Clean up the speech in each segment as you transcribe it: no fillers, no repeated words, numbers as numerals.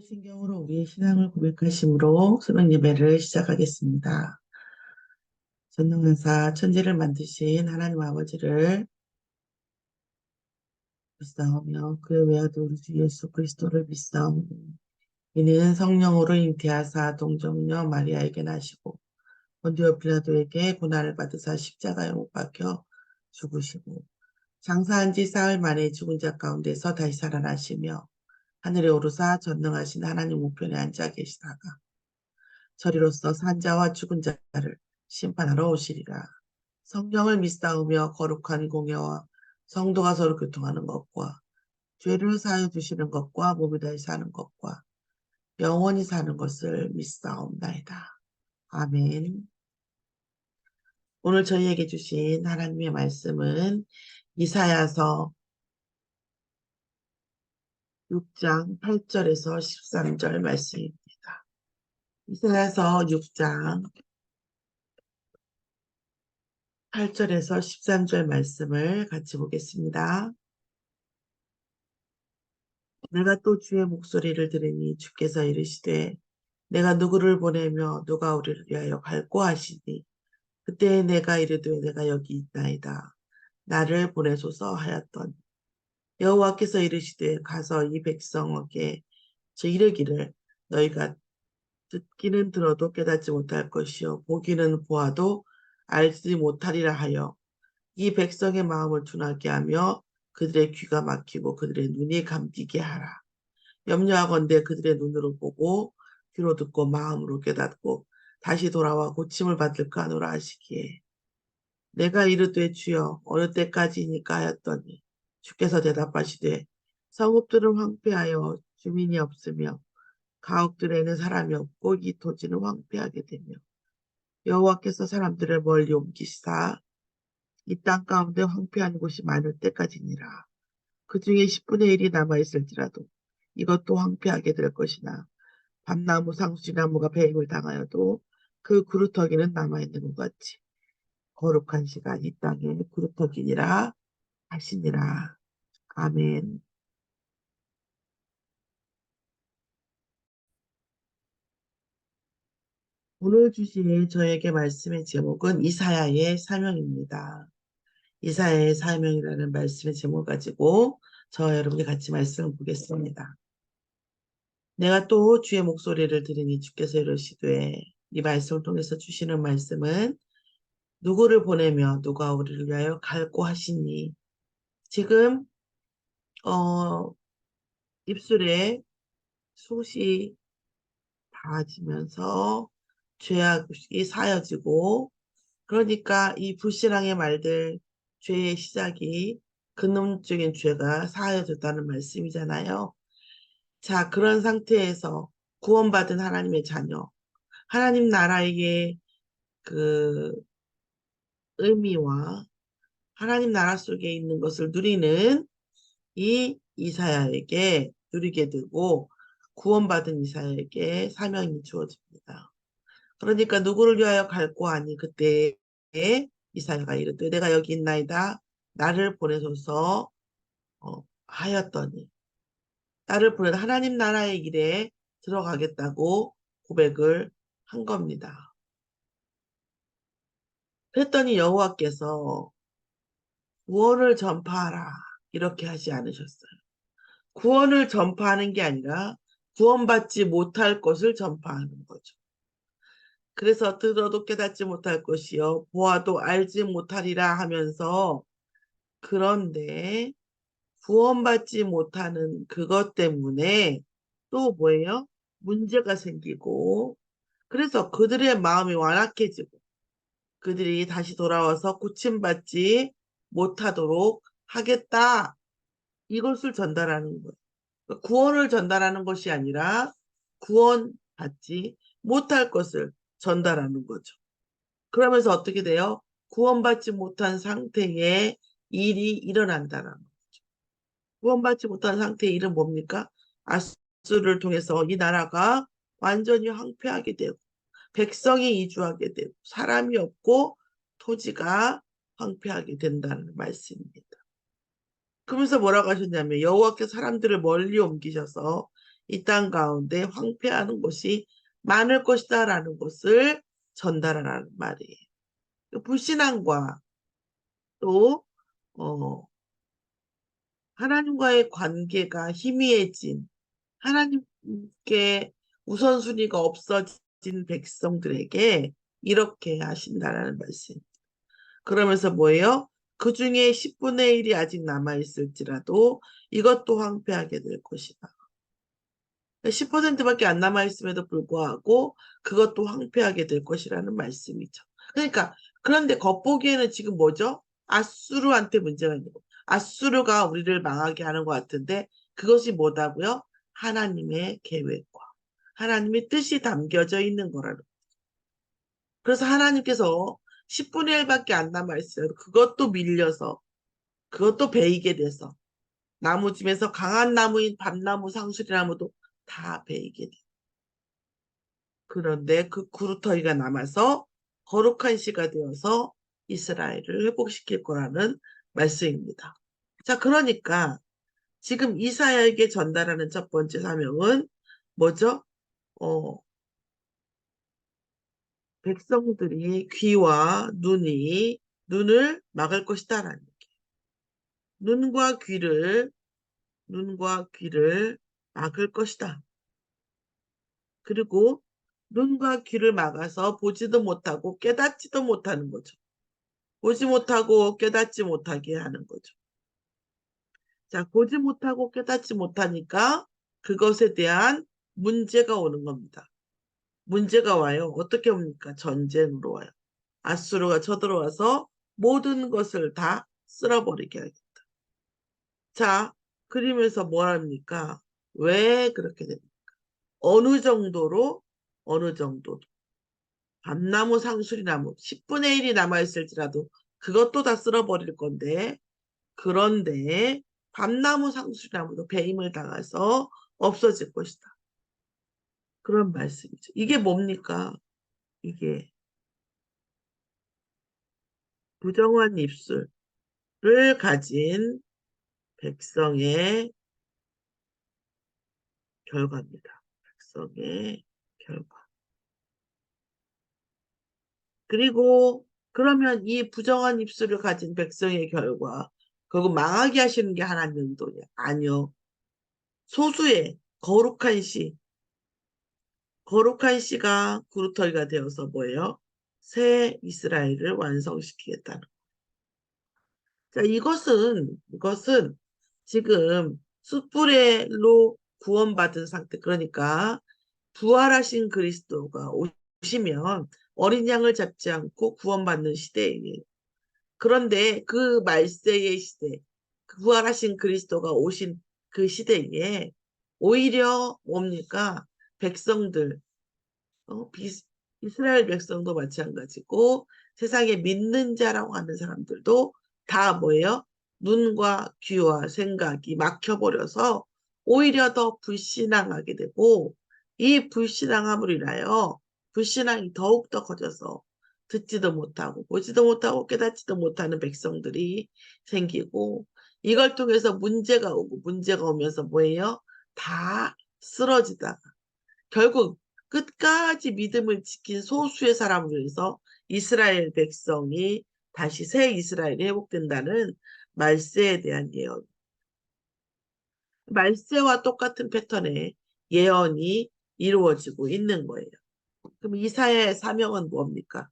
신경으로 우리의 신앙을 고백하심으로 새벽 예배를 시작하겠습니다. 전능하사 천지를 만드신 하나님 아버지를 믿사오며 그의 외아들 우리 주 예수 그리스도를 믿사오며 이는 성령으로 잉태하사 동정녀 마리아에게 나시고 본디오 빌라도에게 고난을 받으사 십자가에 못 박혀 죽으시고 장사한 지 사흘 만에 죽은 자 가운데서 다시 살아나시며 하늘에 오르사 전능하신 하나님 우편에 앉아 계시다가 저리로서 산자와 죽은 자를 심판하러 오시리라. 성령을 믿사오며 거룩한 공예와 성도가 서로 교통하는 것과 죄를 사하여 주시는 것과 몸이 다시 사는 것과 영원히 사는 것을 믿사옵나이다. 아멘. 오늘 저희에게 주신 하나님의 말씀은 이사야서 6장 8절에서 13절 말씀입니다. 이사야서 6장 8절에서 13절 말씀을 같이 보겠습니다. 내가 또 주의 목소리를 들으니 주께서 이르시되 내가 누구를 보내며 누가 우리를 위하여 갈고 하시니 그때 내가 이르되 내가 여기 있나이다. 나를 보내소서 하였더니 여호와께서 이르시되 가서 이 백성에게 저 이르기를 너희가 듣기는 들어도 깨닫지 못할 것이요 보기는 보아도 알지 못하리라 하여 이 백성의 마음을 둔하게 하며 그들의 귀가 막히고 그들의 눈이 감기게 하라. 염려하건대 그들의 눈으로 보고 귀로 듣고 마음으로 깨닫고 다시 돌아와 고침을 받을까 하노라 하시기에 내가 이르되 주여 어느 때까지니까 하였더니 주께서 대답하시되 성읍들은 황폐하여 주민이 없으며 가옥들에는 사람이 없고 이 토지는 황폐하게 되며 여호와께서 사람들을 멀리 옮기시사 이 땅 가운데 황폐한 곳이 많을 때까지니라. 그 중에 10분의 1이 남아있을지라도 이것도 황폐하게 될 것이나 밤나무 상수나무가 배임을 당하여도 그 구루터기는 남아있는 것 같이 거룩한 시간 이 땅에 구루터기니라 하시니라. 아멘. 오늘 주신 저에게 말씀의 제목은 이사야의 사명입니다. 이사야의 사명이라는 말씀의 제목을 가지고 저와 여러분이 같이 말씀을 보겠습니다. 내가 또 주의 목소리를 들으니 주께서 이르시되 이 말씀을 통해서 주시는 말씀은 누구를 보내며 누가 우리를 위하여 갈고 하시니 지금 입술에 숱이 닿아지면서 죄악이 사여지고 그러니까 이 불신앙의 말들 죄의 시작이 근원적인 죄가 사여졌다는 말씀이잖아요. 자, 그런 상태에서 구원받은 하나님의 자녀, 하나님 나라의 그 의미와 하나님 나라 속에 있는 것을 누리는 이 이사야에게 누리게 되고 구원받은 이사야에게 사명이 주어집니다. 그러니까 누구를 위하여 갈고 하니 그때에 이사야가 이르되 내가 여기 있나이다. 나를 보내소서 하였더니 나를 보내 하나님 나라의 일에 들어가겠다고 고백을 한 겁니다. 그랬더니 여호와께서 구원을 전파하라 이렇게 하지 않으셨어요. 구원을 전파하는 게 아니라 구원받지 못할 것을 전파하는 거죠. 그래서 들어도 깨닫지 못할 것이요 보아도 알지 못하리라 하면서 그런데 구원받지 못하는 그것 때문에 또 뭐예요? 문제가 생기고 그래서 그들의 마음이 완악해지고 그들이 다시 돌아와서 고침받지 못하도록 하겠다. 이것을 전달하는 거예요. 그러니까 구원을 전달하는 것이 아니라 구원받지 못할 것을 전달하는 거죠. 그러면서 어떻게 돼요? 구원받지 못한 상태의 일이 일어난다는 거죠. 구원받지 못한 상태의 일은 뭡니까? 아수를 통해서 이 나라가 완전히 황폐하게 되고 백성이 이주하게 되고 사람이 없고 토지가 황폐하게 된다는 말씀입니다. 그러면서 뭐라고 하셨냐면 여호와께서 사람들을 멀리 옮기셔서 이 땅 가운데 황폐하는 곳이 많을 것이다라는 것을 전달하라는 말이에요. 불신앙과 또 어, 하나님과의 관계가 희미해진 하나님께 우선순위가 없어진 백성들에게 이렇게 하신다라는 말씀. 그러면서 뭐예요? 그 중에 10분의 1이 아직 남아있을지라도 이것도 황폐하게 될 것이다. 10%밖에 안 남아있음에도 불구하고 그것도 황폐하게 될 것이라는 말씀이죠. 그러니까 그런데 겉보기에는 지금 뭐죠? 아수르한테 문제가 있는 거. 아수르가 우리를 망하게 하는 것 같은데 그것이 뭐다고요? 하나님의 계획과 하나님의 뜻이 담겨져 있는 거라는. 그래서 하나님께서 10분의 1밖에 안 남아있어요. 그것도 밀려서 그것도 베이게 돼서 나무 중에서 강한 나무인 밤나무 상수리나무도 다 베이게 돼. 그런데 그 구루터기가 남아서 거룩한 씨가 되어서 이스라엘을 회복시킬 거라는 말씀입니다. 자, 그러니까 지금 이사야에게 전달하는 첫 번째 사명은 뭐죠? 어, 백성들이 귀와 눈을 막을 것이다라는 얘기. 눈과 귀를 막을 것이다. 그리고 눈과 귀를 막아서 보지도 못하고 깨닫지도 못하는 거죠. 보지 못하고 깨닫지 못하게 하는 거죠. 자, 보지 못하고 깨닫지 못하니까 그것에 대한 문제가 오는 겁니다. 문제가 와요. 어떻게 옵니까? 전쟁으로 와요. 아수르가 쳐들어와서 모든 것을 다 쓸어버리게 하겠다. 자, 그리면서 뭘 합니까? 왜 그렇게 됩니까? 어느 정도로 밤나무 상수리나무 10분의 1이 남아있을지라도 그것도 다 쓸어버릴 건데 그런데 밤나무 상수리나무도 배임을 당해서 없어질 것이다. 그런 말씀이죠. 이게 뭡니까? 이게 부정한 입술을 가진 백성의 결과입니다. 백성의 결과. 그리고 그러면 이 부정한 입술을 가진 백성의 결과, 그리고 망하게 하시는 게 하나님 의도냐? 아니요. 소수의 거룩한 씨가 구루터기가 되어서 뭐예요? 새 이스라엘을 완성시키겠다는. 자, 이것은 지금 숯불로 구원받은 상태. 그러니까 부활하신 그리스도가 오시면 어린 양을 잡지 않고 구원받는 시대예요. 그런데 그 말세의 시대, 그 부활하신 그리스도가 오신 그 시대에 오히려 뭡니까? 백성들, 어, 이스라엘 백성도 마찬가지고 세상에 믿는 자라고 하는 사람들도 다 뭐예요? 눈과 귀와 생각이 막혀버려서 오히려 더 불신앙하게 되고 이 불신앙함으로 인하여 불신앙이 더욱더 커져서 듣지도 못하고 보지도 못하고 깨닫지도 못하는 백성들이 생기고 이걸 통해서 문제가 오고 문제가 오면서 뭐예요? 다 쓰러지다가 결국 끝까지 믿음을 지킨 소수의 사람을 위해서 이스라엘 백성이 다시 새 이스라엘이 회복된다는 말세에 대한 예언. 말세와 똑같은 패턴의 예언이 이루어지고 있는 거예요. 그럼 이사야의 사명은 뭡니까?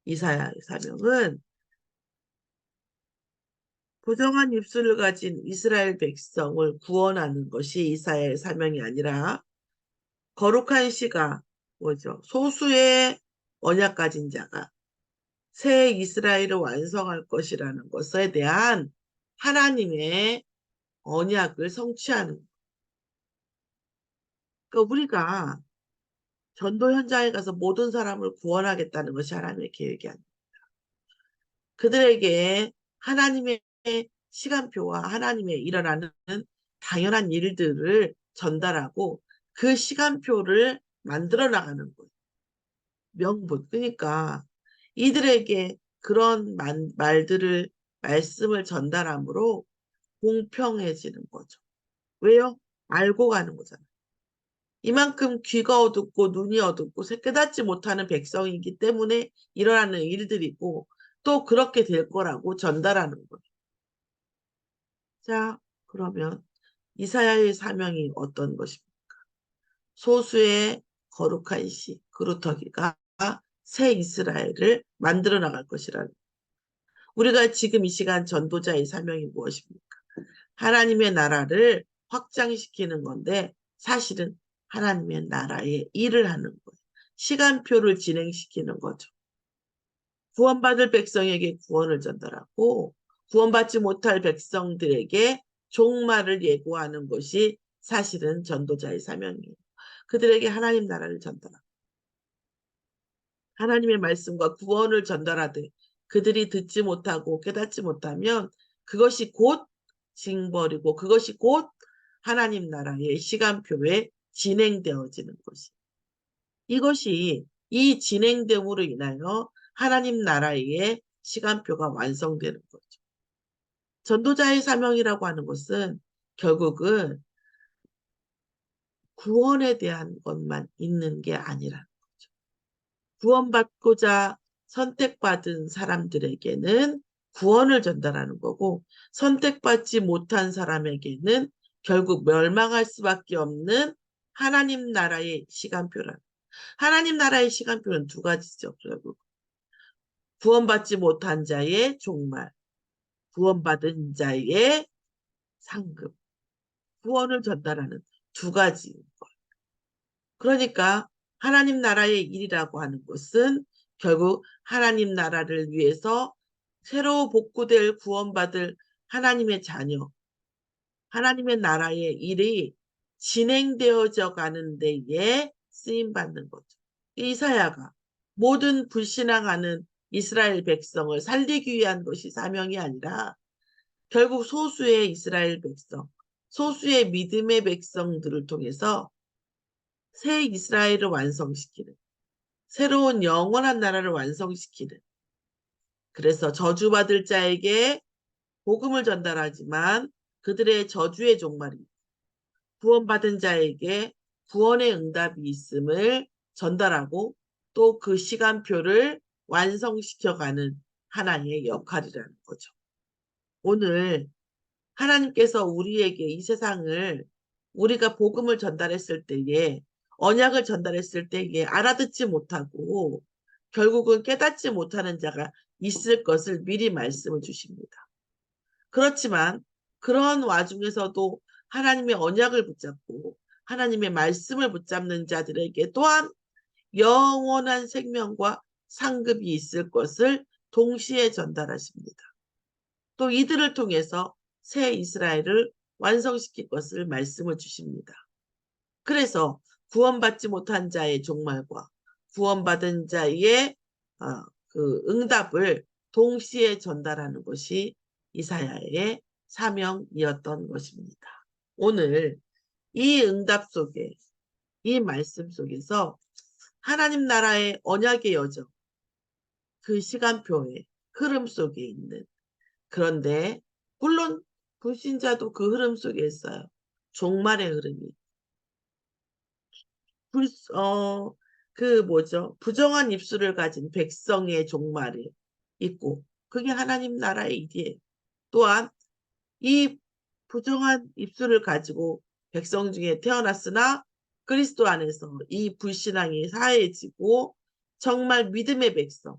이사야의 사명은 부정한 입술을 가진 이스라엘 백성을 구원하는 것이 이사야의 사명이 아니라 거룩한 씨가 뭐죠? 소수의 언약 가진 자가 새 이스라엘을 완성할 것이라는 것에 대한 하나님의 언약을 성취하는. 그러니까 우리가 전도 현장에 가서 모든 사람을 구원하겠다는 것이 하나님의 계획이 아닙니다. 그들에게 하나님의 시간표와 하나님의 일어나는 당연한 일들을 전달하고 그 시간표를 만들어 나가는 거예요. 명분. 그러니까 이들에게 그런 말들을 말씀을 전달함으로 공평해지는 거죠. 왜요? 알고 가는 거잖아요. 이만큼 귀가 어둡고 눈이 어둡고 깨닫지 못하는 백성이기 때문에 일어나는 일들이고 또 그렇게 될 거라고 전달하는 거예요. 자, 그러면 이사야의 사명이 어떤 것입니까? 소수의 거룩한 씨, 그루터기가 새 이스라엘을 만들어 나갈 것이라는. 우리가 지금 이 시간 전도자의 사명이 무엇입니까? 하나님의 나라를 확장시키는 건데 사실은 하나님의 나라의 일을 하는 거예요. 시간표를 진행시키는 거죠. 구원받을 백성에게 구원을 전달하고 구원받지 못할 백성들에게 종말을 예고하는 것이 사실은 전도자의 사명이에요. 그들에게 하나님 나라를 전달하고 하나님의 말씀과 구원을 전달하되 그들이 듣지 못하고 깨닫지 못하면 그것이 곧 징벌이고 그것이 곧 하나님 나라의 시간표에 진행되어지는 것이. 이것이 이 진행됨으로 인하여 하나님 나라의 시간표가 완성되는 거죠. 전도자의 사명이라고 하는 것은 결국은 구원에 대한 것만 있는 게 아니라 구원받고자 선택받은 사람들에게는 구원을 전달하는 거고 선택받지 못한 사람에게는 결국 멸망할 수밖에 없는 하나님 나라의 시간표라. 하나님 나라의 시간표는 두 가지죠. 결국 구원받지 못한 자의 종말, 구원받은 자의 상급, 구원을 전달하는 두 가지. 그러니까 하나님 나라의 일이라고 하는 것은 결국 하나님 나라를 위해서 새로 복구될 구원받을 하나님의 자녀, 하나님의 나라의 일이 진행되어져 가는 데에 쓰임받는 거죠. 이사야가 모든 불신앙하는 이스라엘 백성을 살리기 위한 것이 사명이 아니라 결국 소수의 이스라엘 백성, 소수의 믿음의 백성들을 통해서 새 이스라엘을 완성시키는 새로운 영원한 나라를 완성시키는 그래서 저주받을 자에게 복음을 전달하지만 그들의 저주의 종말이 구원받은 자에게 구원의 응답이 있음을 전달하고 또 그 시간표를 완성시켜가는 하나님의 역할이라는 거죠. 오늘 하나님께서 우리에게 이 세상을 우리가 복음을 전달했을 때에 언약을 전달했을 때에 알아듣지 못하고 결국은 깨닫지 못하는 자가 있을 것을 미리 말씀을 주십니다. 그렇지만 그런 와중에서도 하나님의 언약을 붙잡고 하나님의 말씀을 붙잡는 자들에게 또한 영원한 생명과 상급이 있을 것을 동시에 전달하십니다. 또 이들을 통해서 새 이스라엘을 완성시킬 것을 말씀을 주십니다. 그래서 구원받지 못한 자의 종말과 구원받은 자의 그 응답을 동시에 전달하는 것이 이사야의 사명이었던 것입니다. 오늘 이 응답 속에 이 말씀 속에서 하나님 나라의 언약의 여정 그 시간표의 흐름 속에 있는 그런데 물론 불신자도 그 흐름 속에 있어요. 종말의 흐름이. 그 뭐죠? 부정한 입술을 가진 백성의 종말이 있고 그게 하나님 나라의 일이에요. 또한 이 부정한 입술을 가지고 백성 중에 태어났으나 그리스도 안에서 이 불신앙이 사해지고 정말 믿음의 백성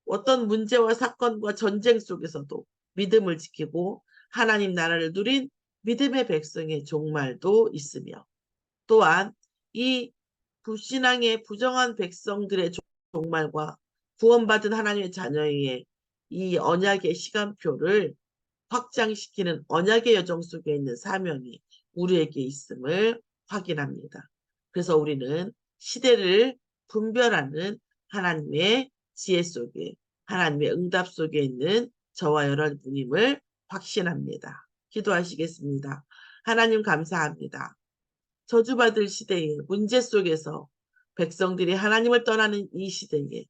어떤 문제와 사건과 전쟁 속에서도 믿음을 지키고 하나님 나라를 누린 믿음의 백성의 종말도 있으며 또한 이 불신앙의 부정한 백성들의 종말과 구원받은 하나님의 자녀의 이 언약의 시간표를 확장시키는 언약의 여정 속에 있는 사명이 우리에게 있음을 확인합니다. 그래서 우리는 시대를 분별하는 하나님의 지혜 속에 하나님의 응답 속에 있는 저와 여러분임을 확신합니다. 기도하시겠습니다. 하나님 감사합니다. 저주받을 시대에 문제 속에서 백성들이 하나님을 떠나는 이 시대에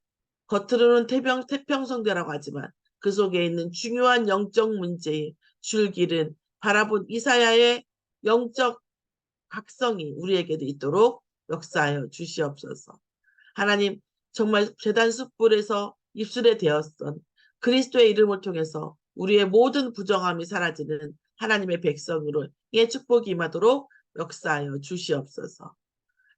겉으로는 태평성대라고 하지만 그 속에 있는 중요한 영적 문제의 줄기는 바라본 이사야의 영적 각성이 우리에게도 있도록 역사하여 주시옵소서. 하나님, 정말 제단 숯불에서 입술에 대었던 그리스도의 이름을 통해서 우리의 모든 부정함이 사라지는 하나님의 백성으로 의 축복이 임하도록 역사하여 주시옵소서.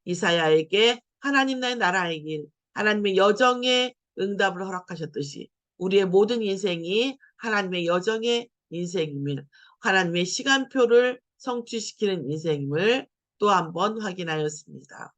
이사야에게 하나님 나의 나라의 길, 하나님의 여정의 응답을 허락하셨듯이 우리의 모든 인생이 하나님의 여정의 인생임을, 하나님의 시간표를 성취시키는 인생임을 또 한 번 확인하였습니다.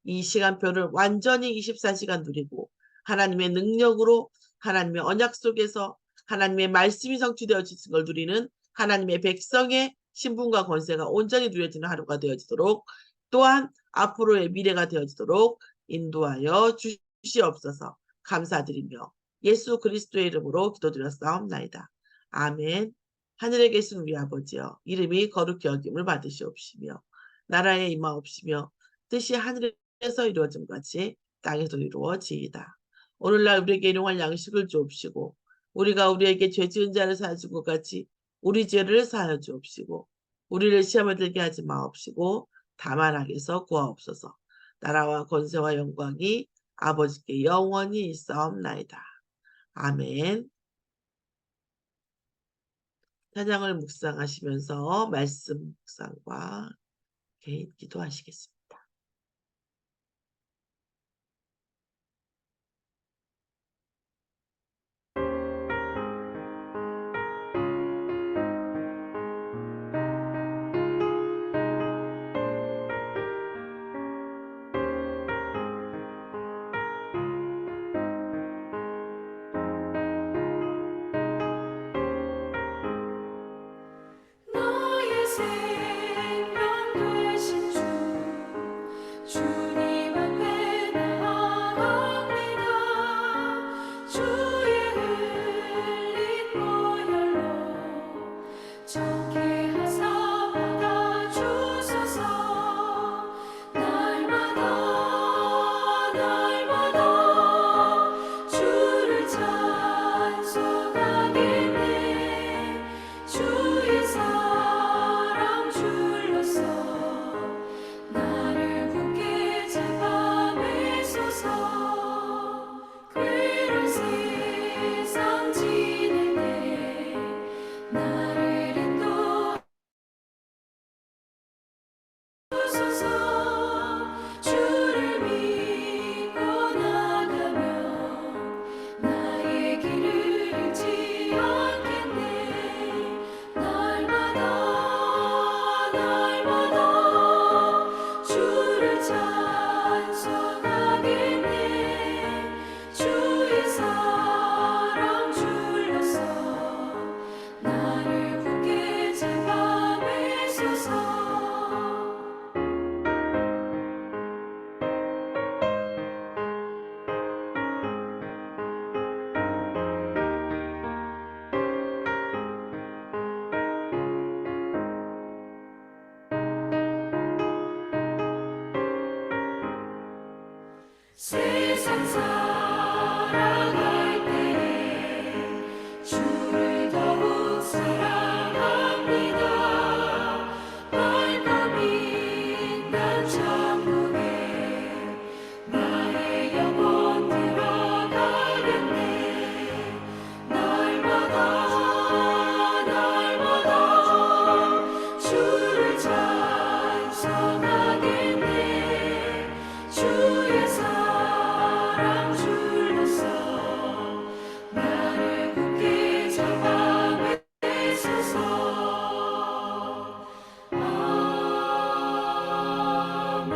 이 시간표를 완전히 24시간 누리고 하나님의 능력으로 하나님의 언약 속에서 하나님의 말씀이 성취되어지는 걸 누리는 하나님의 백성의 신분과 권세가 온전히 누려지는 하루가 되어지도록, 또한 앞으로의 미래가 되어지도록 인도하여 주시옵소서. 감사드리며 예수 그리스도의 이름으로 기도드렸사옵나이다. 아멘. 하늘에 계신 우리 아버지여, 이름이 거룩히 여김을 받으시옵시며 나라에 임하옵시며 뜻이 하늘에서 이루어짐 같이 땅에서 이루어지이다. 오늘날 우리에게 일용할 양식을 주옵시고 우리가 우리에게 죄 지은 자를 사하여 준 것 같이 우리 죄를 사하여 주옵시고 우리를 시험에 들게 하지 마옵시고 다만 악에서 구하옵소서. 나라와 권세와 영광이 아버지께 영원히 있사옵나이다. 아멘. 찬양을 묵상하시면서 말씀 묵상과 개인 기도하시겠습니다. 나의 생명 되신 주님 앞에 나아갑니다. 주의 흘린 보혈로 정케 하사 받아주소서. 날마다 주를 찬송하겠네. 주의 사랑 줄로서 나를 굳게 잡아매소서. 괴로운 세상 지낼 때 나를 인도하소서. 주를 믿고 나가면 나의 길을 잃지 않겠네. 날마다 주를 찬송하겠네. 주의 사랑 줄로서 나를 굳게 잡아매소서. 세상 살아갈 때에 주를 더욱 사랑합니다. 밝고 빛난 천국에 나의 영혼 들어가겠네. 날마다 주를 찬송하겠네. 주의 사랑 줄로서 나를 굳게 잡아매소서. 아멘.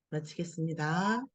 마치겠습니다.